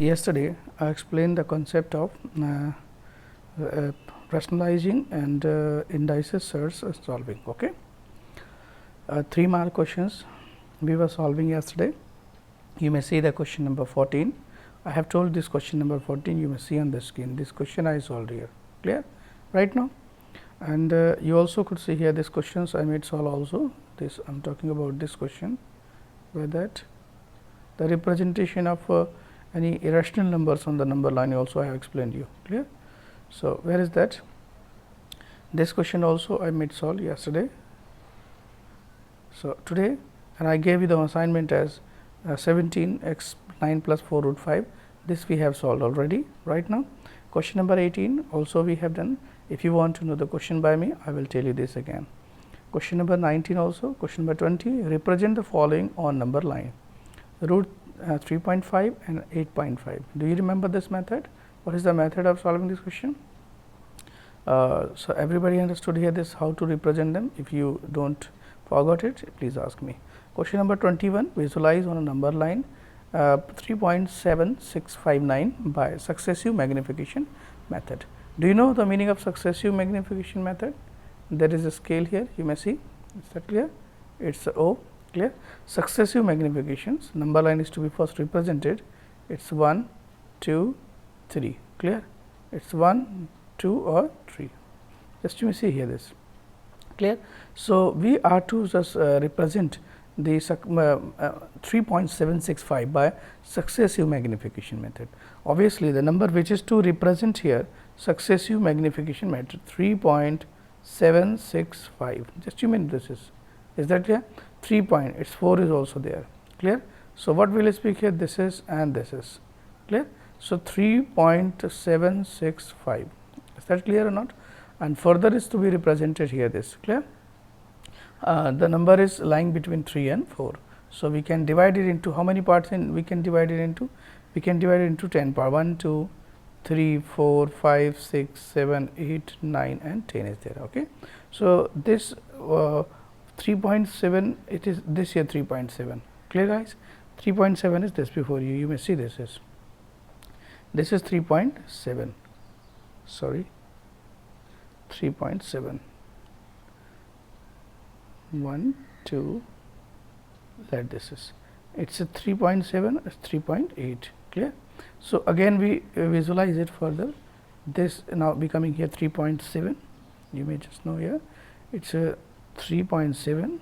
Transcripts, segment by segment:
Yesterday I explained the concept of rationalizing and indices search solving. Okay, 3 mark questions we were solving yesterday. You may see the question number 14. I have told this question number 14, you may see on the screen. This question I solved here, clear right now, and you also could see here this questions I made solve also. This I am talking about this question, where that the representation of any irrational numbers on the number line also I have explained you, clear. So, where is that? This question also I made solve yesterday. So, today, and I gave you the assignment as 17 x 9 plus 4 root 5. This we have solved already right now. Question number 18 also we have done. If you want to know the question by me, I will tell you this again. Question number 19 also. Question number 20, represent the following on number line, root 3.5 and 8.5. Do you remember this method? What is the method of solving this question? So, everybody understood here this how to represent them. If you don't forgot it, please ask me. Question number 21, visualize on a number line 3.7659 by successive magnification method. Do you know the meaning of successive magnification method? There is a scale here, you may see. Is that clear? It's O, clear. Successive magnifications, number line is to be first represented. It's 1, 2, 3, clear. It's 1, 2 or 3. Just you may see here this, clear. So, we are to just represent the 3.765 by successive magnification method. Obviously, the number which is to represent here successive magnification method 3.765. Just you mean this is that clear? 3 point, its 4 is also there, clear. So, what we will speak here, this is and this is, clear. So, 3.765, is that clear or not? And further is to be represented here, this, clear. The number is lying between 3 and 4. So, we can divide it into how many parts we can divide it into? We can divide it into 10 parts, 1, 2, 3, 4, 5, 6, 7, 8, 9 and 10 is there. Okay. So, this 3.7, it is this here 3.7, clear guys. 3.7 is this before you, you may see this is 3.7, sorry 3.7, 1, 2, that this is, it's a 3.7, it's 3.8, clear. So, again we visualize it further, this now becoming here 3.7, you may just know here, it's a 3.7,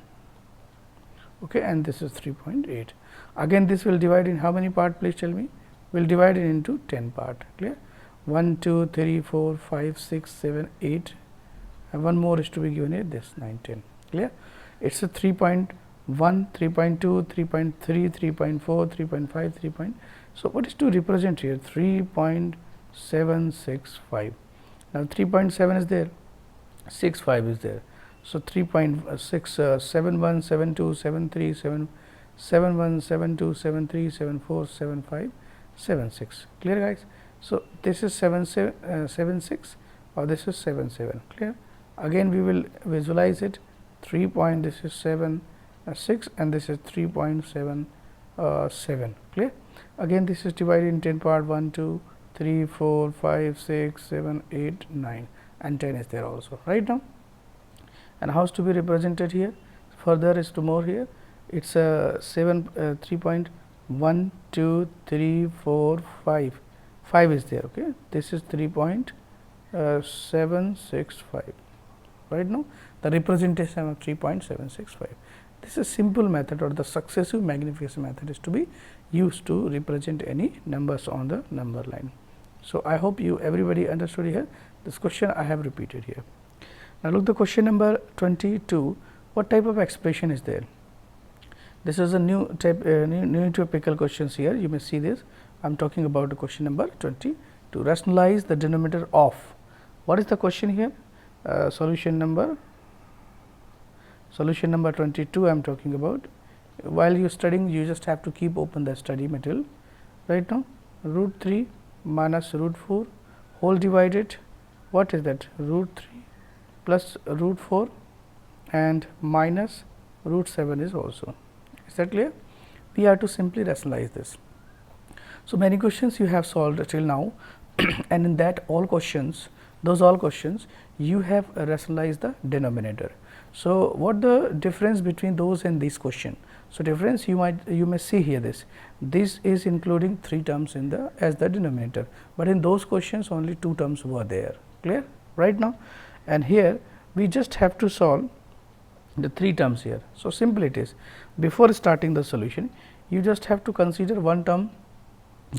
okay, and this is 3.8. Again this will divide in how many part, please tell me? We will divide it into 10 part, clear. 1, 2, 3, 4, 5, 6, 7, 8, and one more is to be given here, this 9, 10, clear. It's a 3.1, 3.2, 3.3, 3.4, 3.5, 3. So, what is to represent here? 3.765. Now, 3.7 is there, 65 is there. So, 3.6, 71, 72, 73, 71, 72, 73, 74, 75, 76. Clear, guys? So, this is 76 or this is 77. Clear? Again, we will visualize it. 3 point, this is 7, 6 and this is 3.7, clear. Again this is divided in 10 part, 1, 2, 3, 4, 5, 6, 7, 8, 9 and 10 is there also right now. And how is to be represented here? Further is to more here, it's a 3.1, 2, 3, 4, 5, 5 is there, okay. This is 3.765 right now, the representation of 3.765. This is simple method, or the successive magnification method is to be used to represent any numbers on the number line. So, I hope you everybody understood here. This question I have repeated here. Now, look the question number 22. What type of expression is there? This is a new type, new typical questions here. You may see this. I am talking about the question number 22. Rationalize the denominator of. What is the question here? Solution number 22 I am talking about. While you are studying, you just have to keep open the study material right now. Root 3 minus root 4 whole divided, what is that? Root 3 plus root 4 and minus root 7 is also. Is that clear? We have to simply rationalize this. So, many questions you have solved till now and in that all questions, all questions you have rationalized the denominator. So, what the difference between those and this question? So, difference you may see here this is including 3 terms in the as the denominator, but in those questions only 2 terms were there, clear right now, and here we just have to solve the 3 terms here. So, simple it is, before starting the solution you just have to consider one term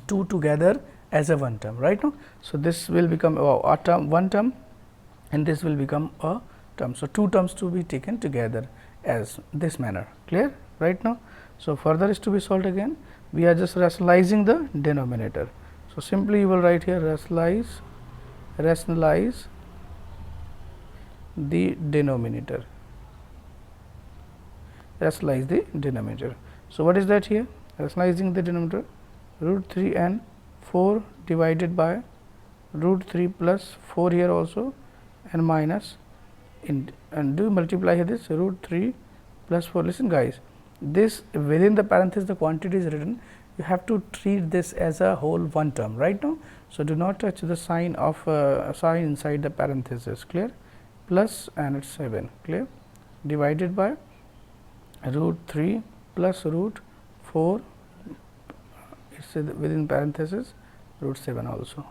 2 together as a one term right now. So, this will become a term, one term, and this will become a term. So, 2 terms to be taken together as this manner, clear right now. So, further is to be solved again, we are just rationalizing the denominator. So, simply you will write here rationalize the denominator, rationalize the denominator. So, what is that here? Rationalizing the denominator, root 3 and 4 divided by root 3 plus 4 here also and minus and do multiply here this root 3 plus 4. Listen guys, this within the parenthesis the quantity is written, you have to treat this as a whole one term right now. So, do not touch the sign of sign inside the parenthesis, clear, plus and it is 7, clear, divided by root 3 plus root 4, it is within parenthesis root 7 also.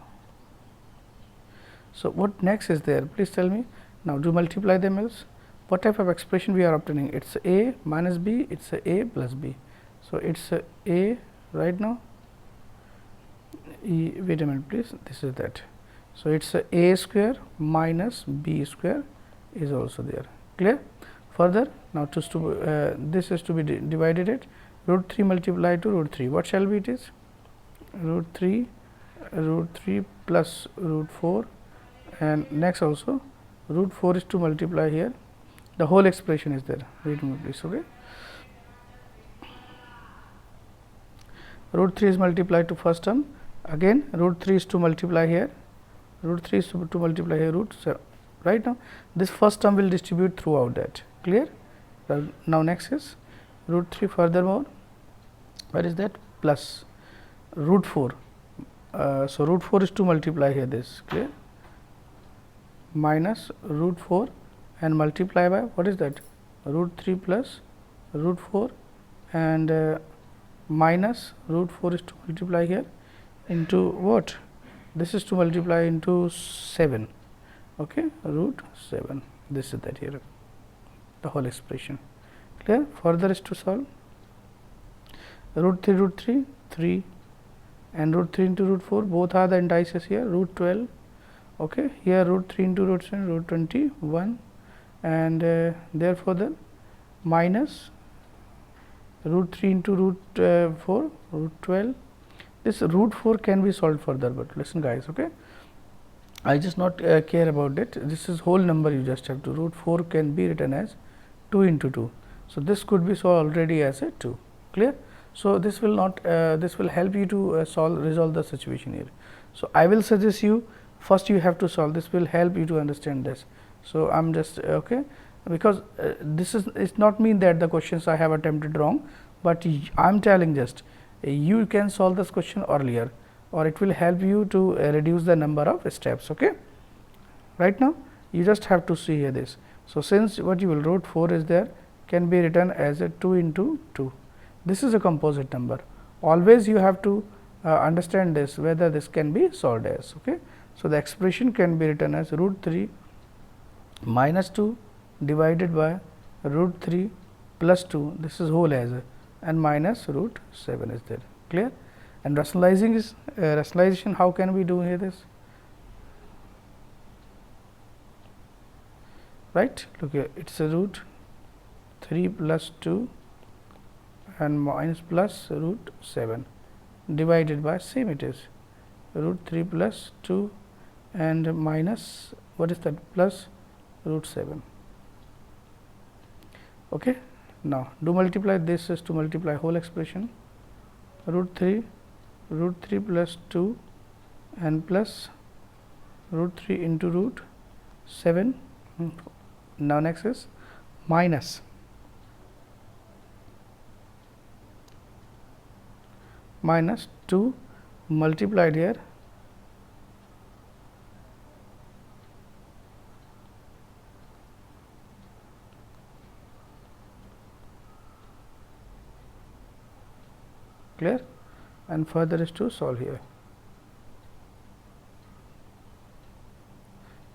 So, what next is there? Please tell me. Now, do multiply them else. What type of expression we are obtaining? It is a minus b, it is a plus b. So, it is a right now. Wait a minute please, this is that. So, it is a square minus b square is also there, clear. Further, now this is to be divided at root 3 multiplied to root 3. What shall be it is? Root 3 plus root 4, and next also root 4 is to multiply here, the whole expression is there. Wait a minute please, okay. Root 3 is multiplied to first term, again root 3 is to multiply here, root 3 is to multiply here root 7 right now. This first term will distribute throughout that, clear. Now, next is root 3 furthermore, what is that, plus root 4. So, root 4 is to multiply here this, clear, minus root 4 and multiply by what is that, root 3 plus root 4 and minus root 4 is to multiply here into what, this is to multiply into 7, okay, root 7, this is that here the whole expression, clear. Further is to solve root 3 3 and root 3 into root 4, both are the indices here, root 12, okay, here root 3 into root 7 root 21 and therefore, the minus root 3 into root 4 root 12. This root 4 can be solved further, but listen guys, okay, I just not care about it, this is whole number, you just have to, root 4 can be written as 2 into 2. So, this could be solved already as a 2, clear. So, this will not this will help you to resolve the situation here. So, I will suggest you first you have to solve, this will help you to understand this. So, I am just okay, because this is it's not mean that the questions I have attempted wrong, but I am telling just you can solve this question earlier, or it will help you to reduce the number of steps. Okay. Right now, you just have to see here this. So, since what you will root 4 is there, can be written as a 2 into 2. This is a composite number. Always you have to understand this, whether this can be solved as. Okay. So, the expression can be written as root 3 minus 2 divided by root 3 plus 2, this is whole as a, and minus root 7 is there, clear. And rationalizing is rationalization, how can we do here this? Right, look here, it is a root 3 plus 2 and minus plus root 7 divided by same it is root 3 plus 2 and minus what is that, plus root 7. Okay. Now, do multiply, this is to multiply whole expression, root 3 plus 2 and plus root 3 into root 7. Now, next is minus minus 2 multiplied here clear, and further is to solve here.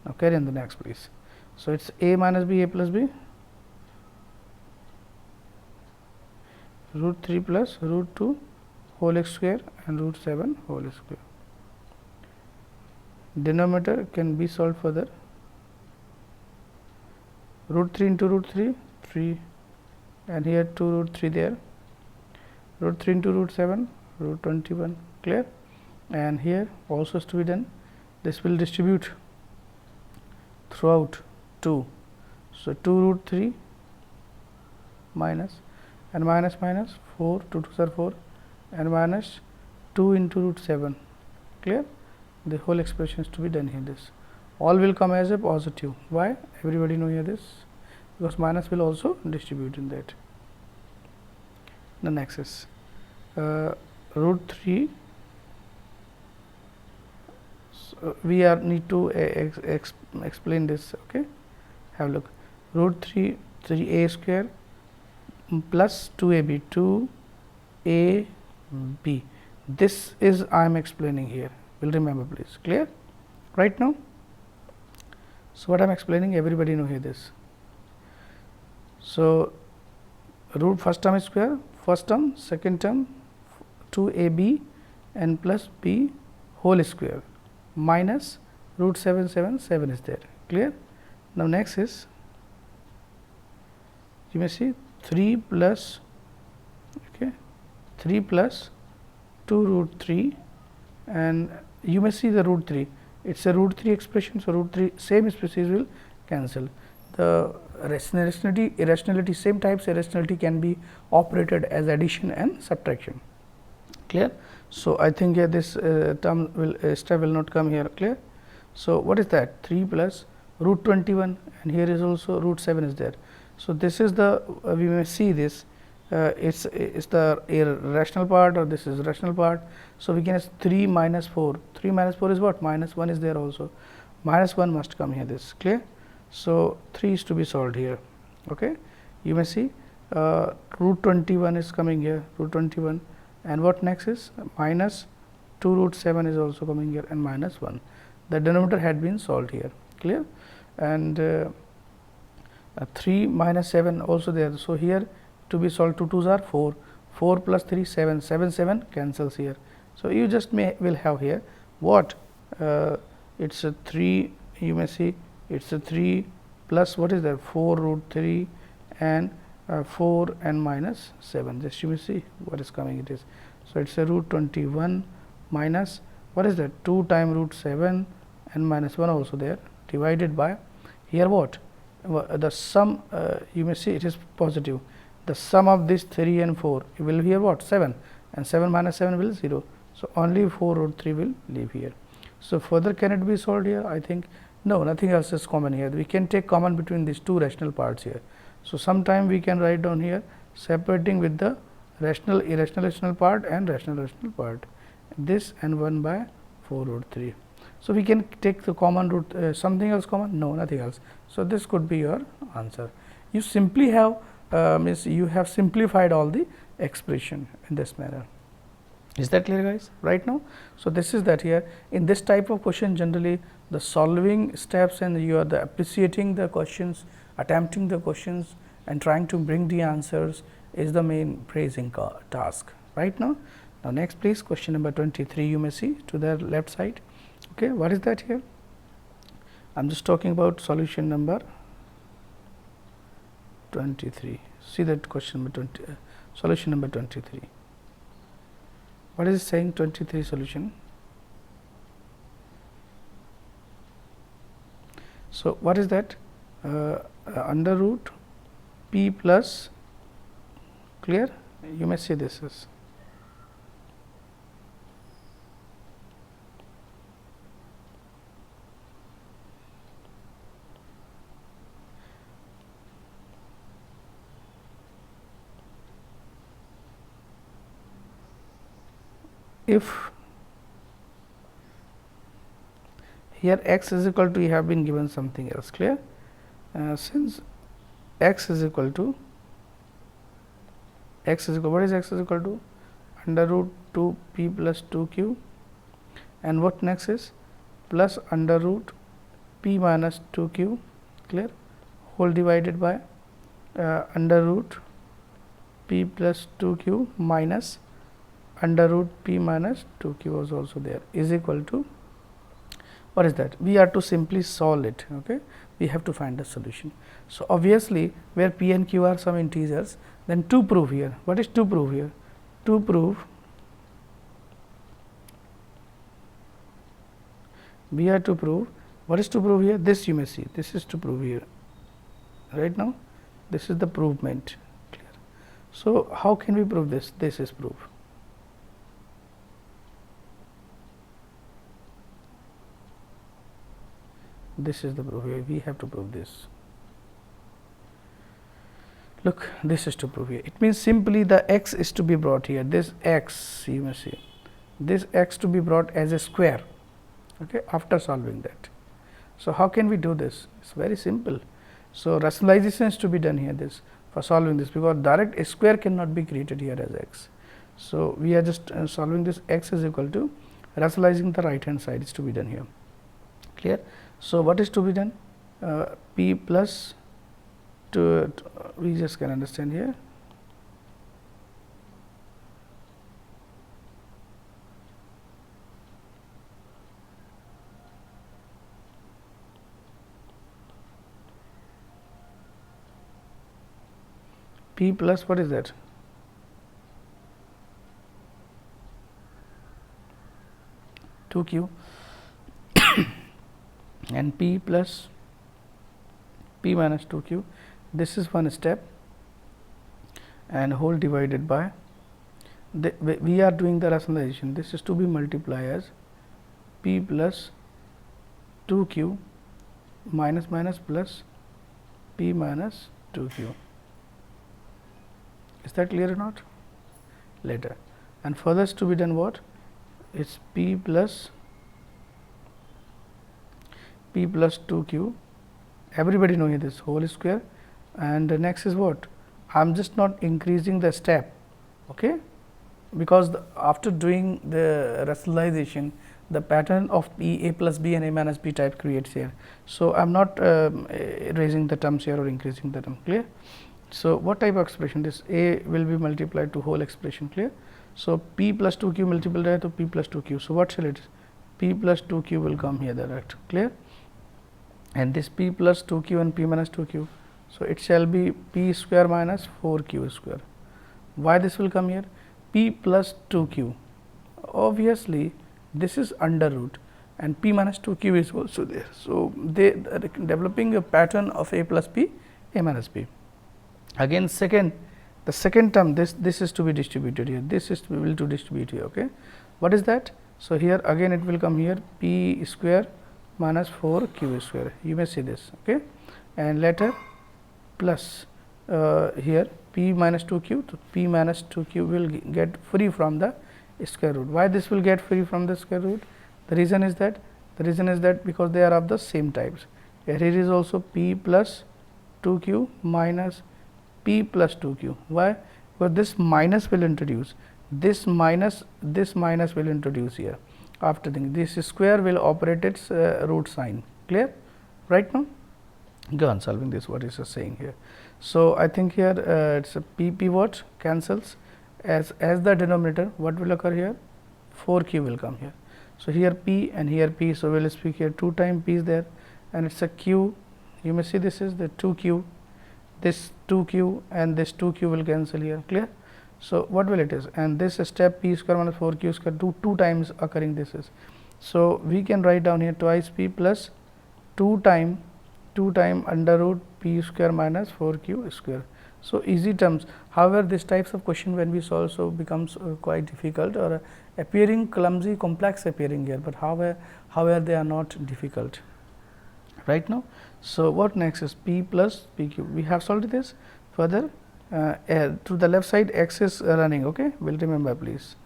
Now carry on the next please. So it's a minus b, a plus b, root 3 plus root 2 whole x square and root 7 whole x square. Denominator can be solved further. Root 3 into root 3, 3, and here 2 root 3 there. Root 3 into root 7, root 21, clear, and here also is to be done. This will distribute throughout 2. So 2 root 3 minus and minus minus 4, 2 2s are 4, and minus 2 into root 7, clear. The whole expression is to be done here. This all will come as a positive. Why? Everybody know here this, because minus will also distribute in that. The next is root 3. So we are need to explain this. Okay, have a look. Root 3 3a square plus 2ab, 2ab. This is I am explaining here. Will remember please, clear right now. So what I am explaining, everybody know here this. So root first term is square, first term, second term 2ab and plus b whole square minus root 7 is there, clear. Now next is, you may see 3 plus, okay, 3 plus 2 root 3, and you may see the root 3, it is a root 3 expression. So root 3 same species will cancel. The irrationality same types irrationality can be operated as addition and subtraction, clear. So I think here this term will step will not come here, clear. So what is that? 3 plus root 21, and here is also root 7 is there. So this is the we may see this it's the irrational part, or this is rational part. So we can 3 minus 4, 3 minus 4 is what? Minus 1 is there also, minus 1 must come here, this, clear. So 3 is to be solved here. Okay, you may see root 21 is coming here, root 21, and what next is minus 2 root 7 is also coming here, and minus 1. The denominator had been solved here, clear, and 3 minus 7 also there. So here to be solved, 2 2s are 4, 4 plus 3 7, 7 7 cancels here. So you just will have here what it's a 3, you may see it's a 3 plus what is there 4 root 3 and 4 and minus 7, just you may see what is coming it is. So it's a root 21 minus what is that 2 time root 7 and minus 1 also there, divided by here what the sum, you may see it is positive, the sum of this 3 and 4 will be here what 7, and 7 minus 7 will 0. So only 4 root 3 will leave here. So further can it be solved here? I think no, nothing else is common here. We can take common between these two rational parts here. So sometime we can write down here separating with the rational irrational part and rational part, this and 1 by 4 root 3. So we can take the common root, something else common? No, nothing else. So this could be your answer. You simply have means you have simplified all the expression in this manner. Is that clear, guys, right now? So this is that here in this type of question, generally the solving steps and you are the appreciating the questions, attempting the questions and trying to bring the answers is the main praising task right now. Now next please, question number 23, you may see to the left side. Okay, what is that here? I am just talking about solution number 23. See that question number 20, solution number 23. What is it saying? 23 solution. So what is that? Under root p plus, clear, you may say this is if here x is equal to, you have been given something else, clear. Since x is equal to what is x is equal to under root 2 p plus 2 q, and what next is plus under root p minus 2 q, clear, whole divided by under root p plus 2 q minus under root p minus 2 q was also there, is equal to, what is that? We are to simply solve it. Okay, we have to find the solution. So, obviously, where p and q are some integers, then to prove here, what is to prove here? To prove, we are to prove, what is to prove here? This you may see, this is to prove here, right now, this is the provement, clear. So, how can we prove this? This is proof. This is the proof here, we have to prove this. Look, this is to prove here. It means simply the x is to be brought here, this x you may see, this x to be brought as a square, okay, after solving that. So, how can we do this? It is very simple. So, rationalization is to be done here, this for solving this, because direct a square cannot be created here as x. So, we are just solving this, x is equal to, rationalizing the right hand side is to be done here, clear. So, what is to be done? P plus we just can understand here, p plus what is that? Two q and p plus p minus 2 q, this is one step, and whole divided by we are doing the rationalization, this is to be multiplied as p plus 2 q minus minus plus p minus 2 q. Is that clear or not? Later, and further is to be done what? It's p plus 2 q, everybody know this whole square, and the next is what? I am just not increasing the step, okay, because after doing the rationalization, the pattern of p a plus b and a minus b type creates here. So, I am not raising the terms here or increasing the term, clear. So, what type of expression? This a will be multiplied to whole expression, clear. So, p plus 2 q multiplied to p plus 2 q. So, what shall it is? P plus 2 q will come here direct, clear, and this p plus 2 q and p minus 2 q. So, it shall be p square minus 4 q square. Why this will come here? P plus 2 q, obviously this is under root, and p minus 2 q is also there. So, they are developing a pattern of a plus b, a minus b. Again the second term, this is to be distributed here, this is will to distribute here, okay. What is that? So, here again it will come here p square minus 4 q square, you may see this, okay, and later plus here p minus 2 q, so p minus 2 q will get free from the square root. Why this will get free from the square root? The reason is that because they are of the same types. Here is also p plus 2 q minus p plus 2 q. Why? Because this minus will introduce, this minus will introduce here. After this square will operate its root sign, clear right now. Go on solving this, what is saying here. So, I think here it is a p what cancels, as the denominator what will occur here, 4 q will come here. So, here p and here p. So, we will speak here 2 times p is there, and it is a q, you may see this is the 2 q, this 2 q and this 2 q will cancel here, clear. So, what will it is, and this step p square minus 4 q square 2 times occurring this is. So, we can write down here twice p plus 2 time under root p square minus 4 q square. So, easy terms. However, this types of question when we solve, so becomes quite difficult or appearing clumsy, complex appearing here, but however they are not difficult right now. So, what next is p plus p q, we have solved this. Further to the left side x is running, okay, will remember please.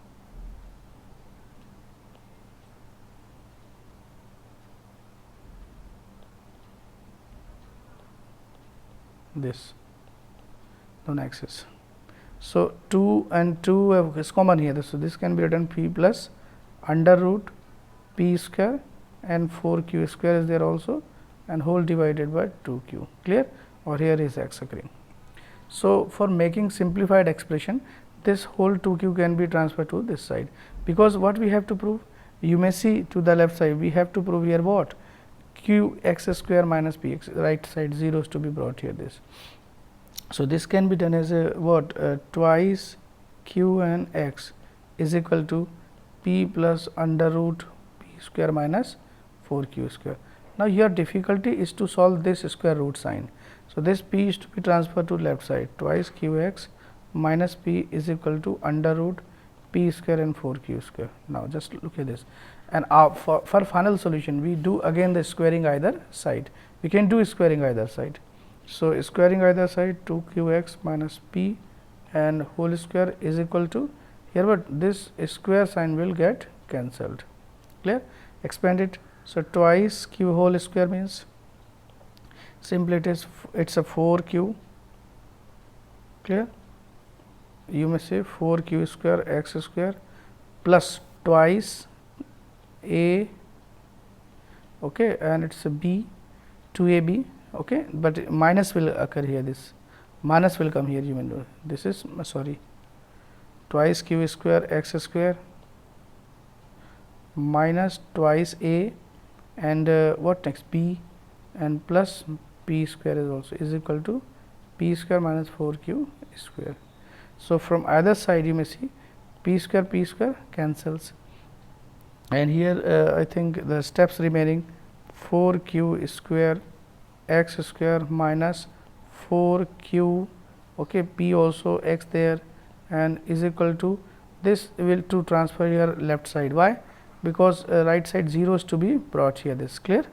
this non-axis. So 2 and 2 is common here. So this can be written p plus under root p square and 4q square is there also, and whole divided by 2q, clear, or here is x occurring. So for making simplified expression, this whole 2q can be transferred to this side, because what we have to prove, you may see to the left side, we have to prove here what, q x square minus p x, right side zeros to be brought here this. So this can be done as a what, twice q and x is equal to p plus under root p square minus 4q square. Now your difficulty is to solve this square root sign. So this p is to be transferred to left side, twice q x minus p is equal to under root p square and 4q square. Now just look at this, and for final solution we do again the squaring either side. We can do squaring either side. So squaring either side, 2q(x) minus p and whole square is equal to, here but this square sign will get cancelled, clear. Expand it. So twice q whole square means simply it's a 4q, clear. You may say 4q square x square plus twice a, okay, and it's a b, 2ab, okay, but minus will occur here, this minus will come here, you may know this is sorry, twice q square x square minus twice a and what next, b, and plus p square is also is equal to p square minus 4q square. So from either side you may see p square cancels, and here I think the steps remaining 4q square x square minus 4q, okay, p also x there, and is equal to this will to transfer your left side. Why? Because right side zeros to be brought here, this clear.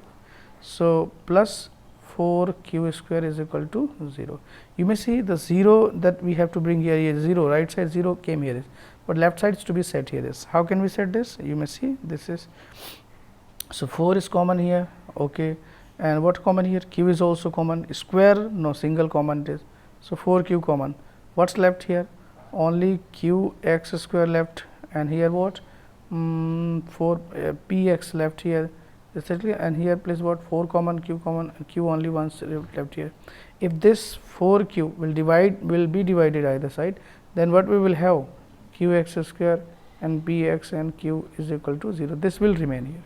So plus 4q square is equal to 0. You may see the 0 that we have to bring here is 0, right side 0 came here, but left side is to be set here. This how can we set this? You may see this is, so 4 is common here, okay, and what common here, q is also common, square no, single common it is. So 4q common, what's left here, only q x square left, and here what, 4 px left here, exactly, and here place what, 4 common, q common, and q only once left here. If this 4q will be divided either side, then what we will have, qx square and px and q is equal to 0. This will remain here.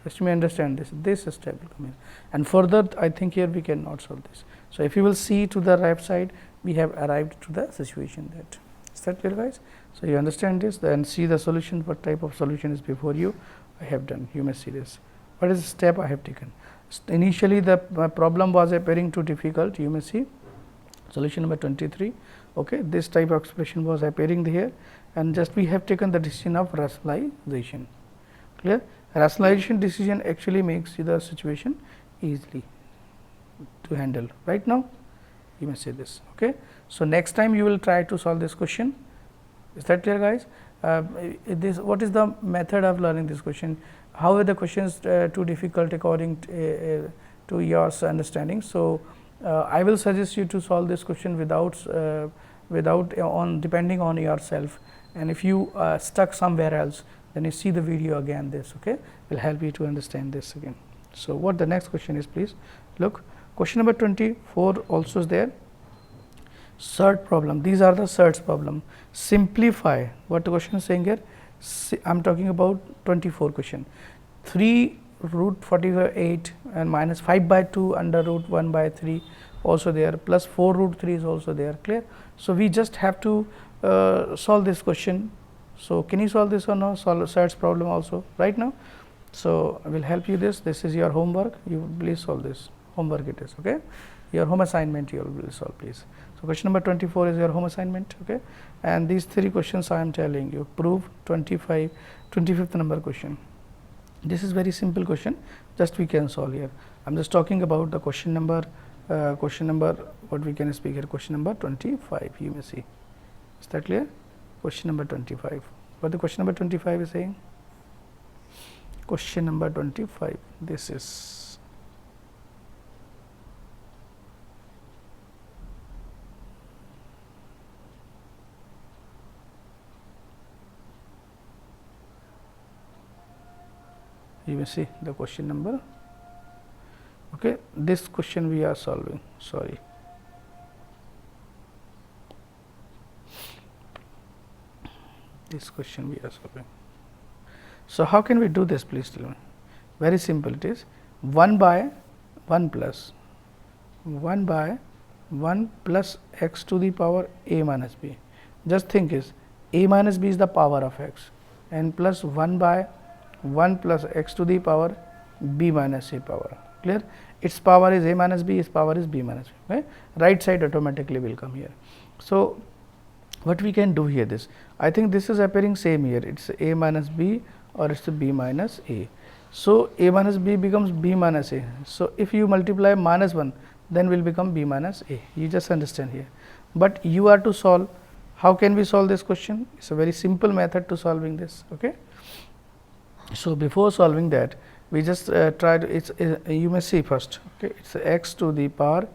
Just you may understand this step will come in, and further I think here we cannot solve this. So if you will see to the right side, we have arrived to the situation that, is that clear guys? So you understand this, then see the solution, what type of solution is before you I have done. You may see this, what is the step I have taken. Initially the problem was appearing too difficult, you may see solution number 23, okay, this type of expression was appearing here, and just we have taken the decision of rationalization, clear. Rationalization decision actually makes the situation easily to handle. Right now you may say this, okay. So next time you will try to solve this question. Is that clear guys? This what is the method of learning this question? How are the questions too difficult according to your understanding? So I will suggest you to solve this question without depending on yourself, and if you stuck somewhere else, then you see the video again, this okay will help you to understand this again. So what the next question is, please look, question number 24 also is there. Surd problem, these are the surds problem. Simplify, what the question is saying here, I am talking about 24 question, 3 root 48 and minus 5 by 2 under root 1 by 3 also there, plus 4 root 3 is also there, clear. So we just have to solve this question. So can you solve this or no? Solve surds problem also right now. So I will help you this. This is your homework. You please solve this. Homework it is, okay. Your home assignment you will solve, please. So question number 24 is your home assignment, okay. And these 3 questions I am telling you. Prove 25th number question. This is very simple question. Just we can solve here. I am just talking about the question number. What we can speak here. Question number 25. You may see. Is that clear? Question number 25. What the question number 25 is saying? Question number 25. This is You may see the question number. Okay, this question we are solving. Sorry. This question we are solving. So, how can we do this, please tell me? Very simple, it is 1 by 1 plus 1 by 1 plus x to the power a minus b. Just think is a minus b is the power of x, and plus 1 by 1 plus x to the power b minus a power. Clear? Its power is a minus b, its power is b minus b. Okay? Right side automatically will come here. So, what we can do here, this I think this is appearing same here, it is a minus b or it is b minus a. So, a minus b becomes b minus a. So, if you multiply minus 1, then will become b minus a. You just understand here, but you are to solve. How can we solve this question? It is a very simple method to solving this. Okay. So, before solving that, we just try to, it's you may see first, okay, it's x to the power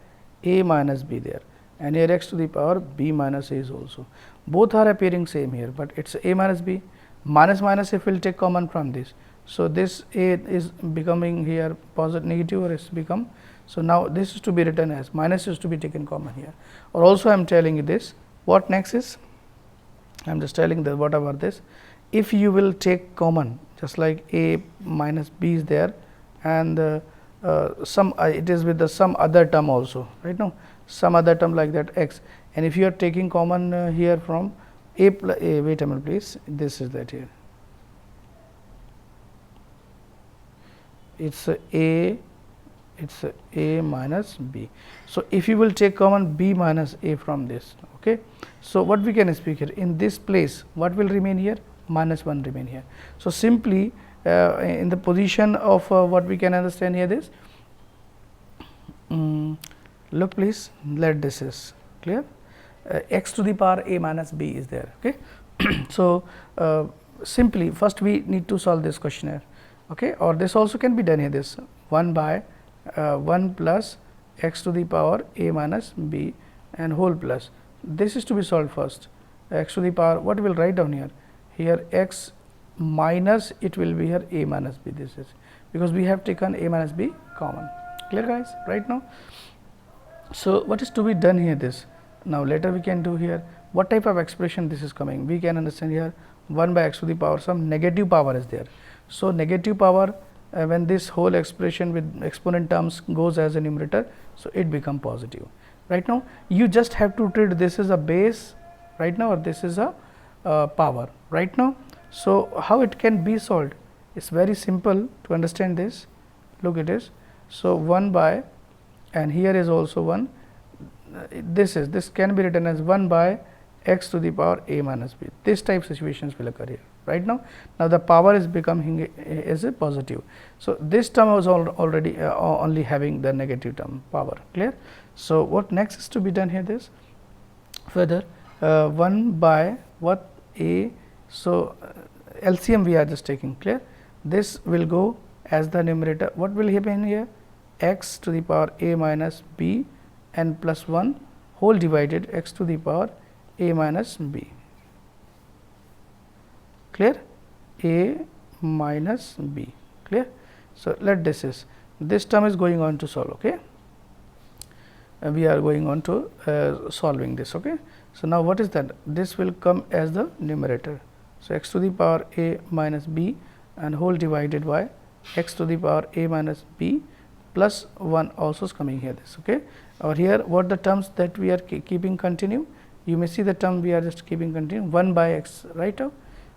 a minus b there, and here x to the power b minus a is also. Both are appearing same here, but it's a minus b, minus minus if will take common from this. So, this a is becoming here positive negative, or it's become. So, now this is to be written as minus is to be taken common here, or also I am telling you this. What next is, I am just telling that whatever this, if you will take common, just like a minus b is there, and some it is with the some other term also, right? Now, some other term like that x, and if you are taking common here from a plus a, wait a minute please, this is that here, it's a minus b. So, if you will take common b minus a from this, okay. So, what we can speak here, in this place what will remain here, minus 1 remain here. So, simply in the position of what we can understand here, this look please, let this is clear, x to the power a minus b is there. Okay. So, simply first we need to solve this questionnaire, okay, or this also can be done here, this 1 by 1 plus x to the power a minus b and whole plus, this is to be solved first, x to the power, what we will write down here, here x minus it will be here a minus b, this is because we have taken a minus b common. Clear guys, right now. So, what is to be done here, this now later we can do here, what type of expression this is coming, we can understand here 1 by x to the power, some negative power is there. So, negative power when this whole expression with exponent terms goes as a numerator, so it become positive. Right now, you just have to treat this is a base right now, or this is a power right now. So, how it can be solved? It is very simple to understand this. Look at this. So, 1 by, and here is also 1, this can be written as 1 by x to the power a minus b. This type situations will occur here right now. Now, the power is becoming as a positive. So, this term was already only having the negative term power. Clear. So, what next is to be done here, this further 1 by what a. So, LCM we are just taking. Clear. This will go as the numerator. What will happen here, x to the power a minus b and plus 1 whole divided x to the power a minus b. Clear, a minus b. Clear. So, let this term is going on to solve. Okay. We are going on to solving this. Okay. So, now what is that, this will come as the numerator. So, x to the power a minus b and whole divided by x to the power a minus b plus 1 also is coming here, this. Okay. Or here what the terms that we are keeping continue, you may see the term we are just keeping continue 1 by x, right.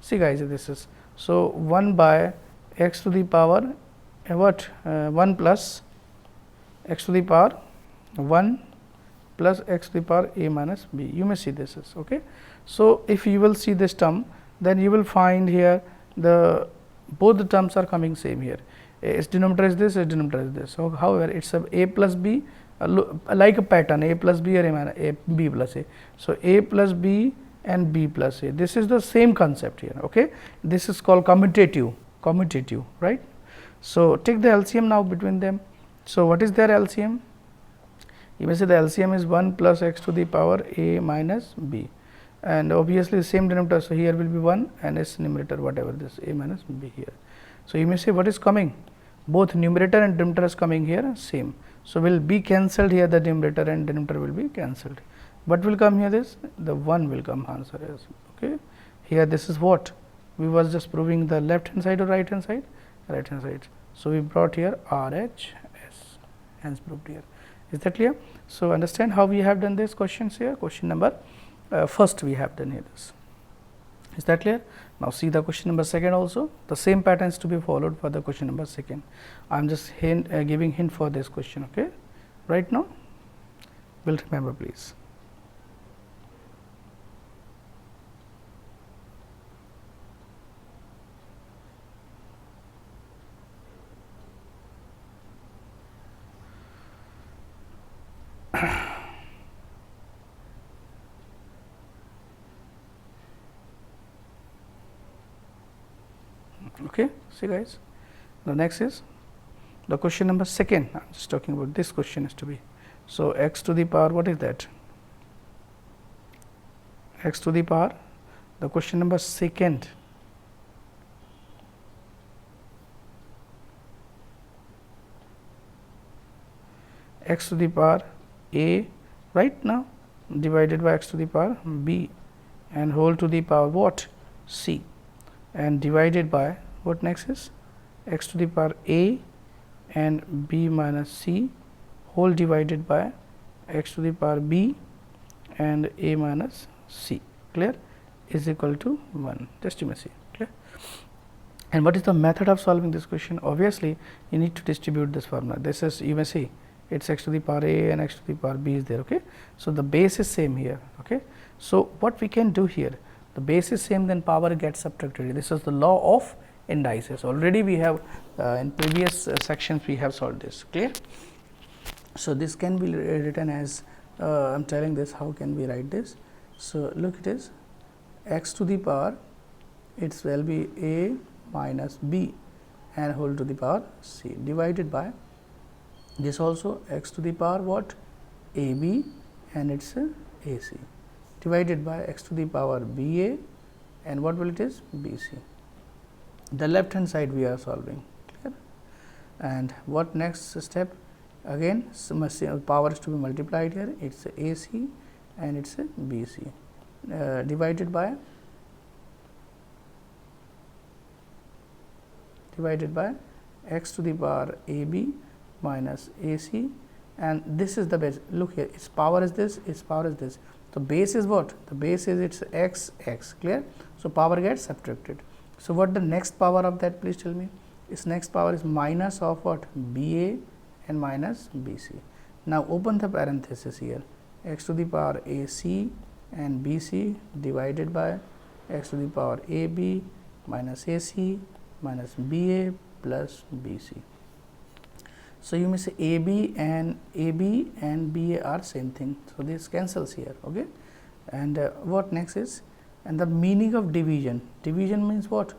See guys, this is, so 1 by x to the power what 1 plus x to the power 1 plus x to the power a minus b, you may see this is. Okay. So, if you will see this term, then you will find here the both the terms are coming same here, its denominator is this, its denominator is this. So, however, it is a plus b like a pattern, a plus b or a b plus a. So, a plus b and b plus a, this is the same concept here. Okay. This is called commutative, right. So, take the LCM now between them. So, what is their LCM? You may say the LCM is 1 plus x to the power a minus b, and obviously, the same denominator. So, here will be 1 and its numerator whatever this a minus b here. So, you may say what is coming, both numerator and denominator is coming here same. So, will be cancelled here, the numerator and denominator will be cancelled. What will come here, this the 1 will come answer as okay. Here this is what we was just proving, the left hand side or right hand side, right hand side. So, we brought here RHS, hence proved here. Is that clear? So, understand how we have done this questions here. Question number first we have done here this. Is that clear? Now, see the question number second also, the same pattern is to be followed for the question number second. I am just giving hint for this question. Okay, right now will remember please. Okay, see guys, the next is the question number second. I am just talking about this question is to be. So, x to the power, what is that? X to the power, the question number second. X to the power a right now divided by x to the power b and whole to the power what c, and divided by what next is x to the power a and b minus c whole divided by x to the power b and a minus c, clear, is equal to 1. Just you may see, clear. And what is the method of solving this question? Obviously, you need to distribute this formula. This is, you may see, it is x to the power a and x to the power b is there. Okay. So, the base is same here. Okay. So, what we can do here, the base is same, then power gets subtracted. This is the law of indices. Already we have in previous sections we have solved this, clear. So, this can be written as I am telling this, how can we write this? So, look, it is x to the power, it will be a minus b and whole to the power c divided by this also x to the power what a b and it is a c divided by x to the power b a and what will it is b c. The left hand side we are solving, clear. And what next step, again power is to be multiplied here, it is a c and it is a b c divided by x to the power a b minus a c, and this is the base. Look here, its power is this, its power is this. So, base is what? The base is its x, clear. So, power gets subtracted. So, what the next power of that, please tell me? Its next power is minus of what? b a and minus b c. Now, open the parenthesis here, x to the power a c and b c divided by x to the power a b minus a c minus b a plus b c. So, you may say a b and b a are same thing. So, this cancels here, okay. And what next is, and the meaning of division, division means what?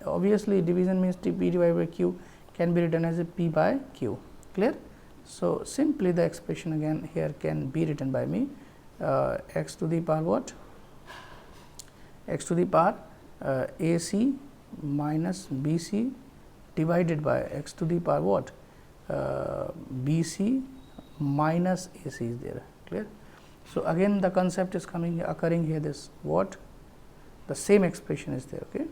Obviously, division means p divided by q can be written as a p by q, clear. So, simply the expression again here can be written by me x to the power what? X to the power a c minus b c divided by x to the power what? B c minus a c is there, clear. So, again the concept is occurring here, this what? The same expression is there, okay.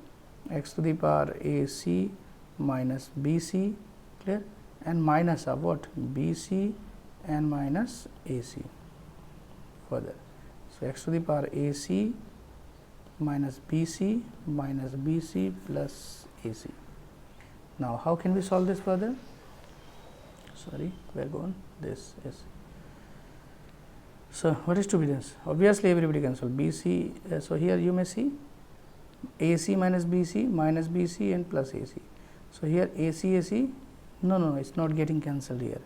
X to the power a c minus b c, clear, and minus of what? B c and minus a c further. So, x to the power a c minus b c minus b c plus a c. Now, how can we solve this further? Sorry, where gone? This is. So, what is to be done? Obviously, everybody can solve b c. So, here you may see a c minus b c and plus a c. So, here a c, no, it is not getting cancelled here.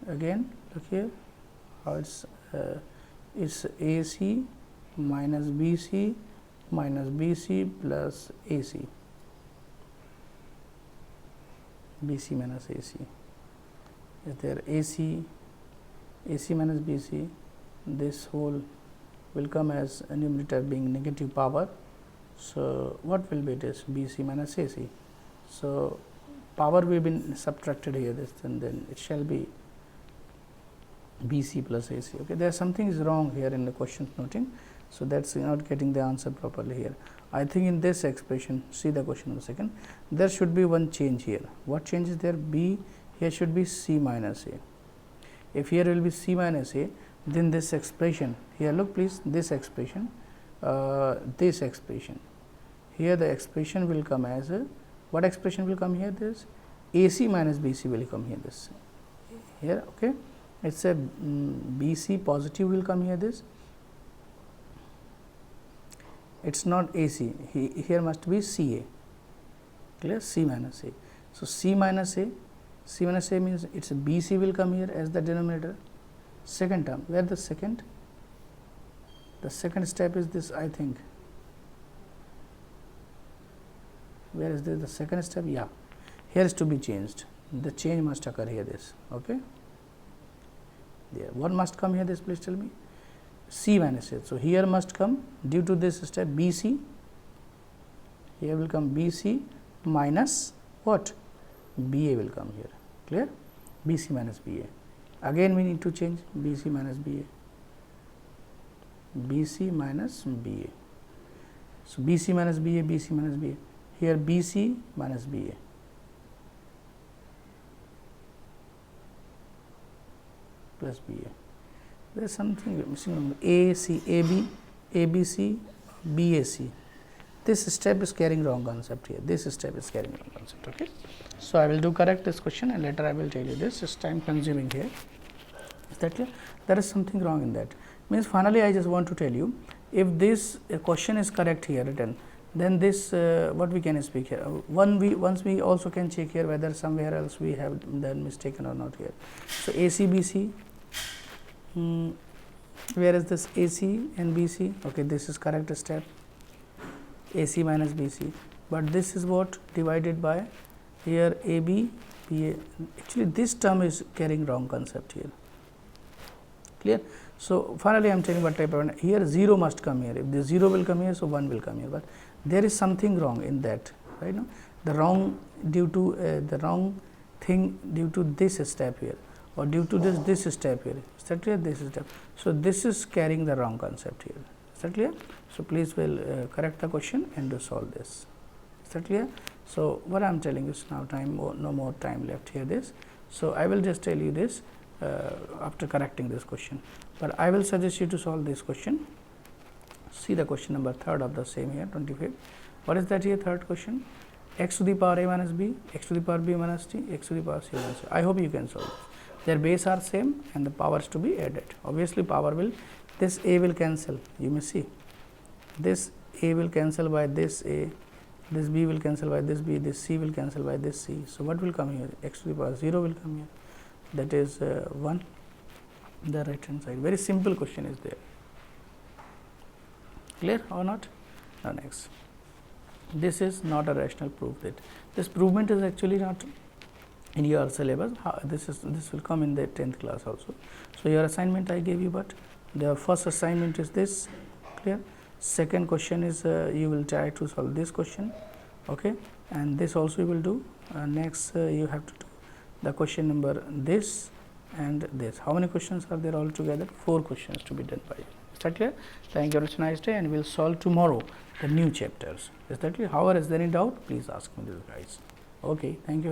Again, look here, how it's a c minus b c plus a c. B c minus A c is there, A c minus B c, this whole will come as a numerator being negative power. So what will be this? BC minus AC. So power will be subtracted here, this, and then it shall be BC plus AC. Okay, there something is wrong here in the question noting, so that's not getting the answer properly here. I think in this expression, see the question in a second, there should be one change here. What change is there? B, here should be C minus A. If here will be C minus A, then this expression here, look please, this expression, here the expression will come as a, what expression will come here? This AC minus BC will come here, this here. Okay, it's a BC positive will come here, this, it's not AC, here must be CA, clear, C minus A. So C minus A means it's a BC will come here as the denominator. Second term, where the second step is this, I think, where is the second step? Yeah, here is to be changed, the change must occur here, this. Okay, there, what must come here, this, please tell me? C minus A. So here must come, due to this step, BC, here will come BC minus what? BA will come here, clear, BC minus BA. Again we need to change BC minus BA, BC minus BA. So BC minus BA, BC minus BA, here BC minus BA, plus BA. There is something missing. AC, AB, ABC, BAC. This step is carrying wrong concept here. This step is carrying wrong concept. Okay. So I will do correct this question, and later I will tell you this. It's time consuming here. Is that clear? There is something wrong in that. Means finally I just want to tell you, if this question is correct here written, then this what we can speak here. Once we also can check here whether somewhere else we have done mistaken or not here. So AC, BC. Where is this AC and BC? Okay, this is correct step, AC minus BC, but this is what divided by here AB, BA. Actually this term is carrying wrong concept here, clear. So finally I am telling what type of, here 0 must come here. If the 0 will come here, so 1 will come here, but there is something wrong in that, right? No, the wrong due to the wrong thing due to this step here, or due to this step here. Is that clear? This step. So this is carrying the wrong concept here. Is that clear? So please will correct the question and do solve this. Is that clear? So what I am telling you is now no more time left here. This. So I will just tell you this after correcting this question, but I will suggest you to solve this question. See the question number 3rd of the same here, 25th. What is that here? Third question. X to the power a minus b, x to the power b minus c, x to the power c minus c. I hope you can solve this. Their base are same and the powers to be added. Obviously power will, this a will cancel, you may see, this a will cancel by this a, this b will cancel by this b, this c will cancel by this c. So what will come here? X to the power 0 will come here, that is 1, the right hand side. Very simple question is there, clear or not? Now next, this is not a rational proof. That this provement is actually not in your syllabus. This will come in the 10th class also. So your assignment I gave you, but the first assignment is this, clear. Second question is you will try to solve this question, okay, and this also you will do. Next you have to do the question number this and this. How many questions are there altogether? 4 questions to be done by you. Is that clear? Thank you. Have a nice day, and we will solve tomorrow the new chapters. Is that clear? However, is there any doubt? Please ask me this, guys. Okay, thank you.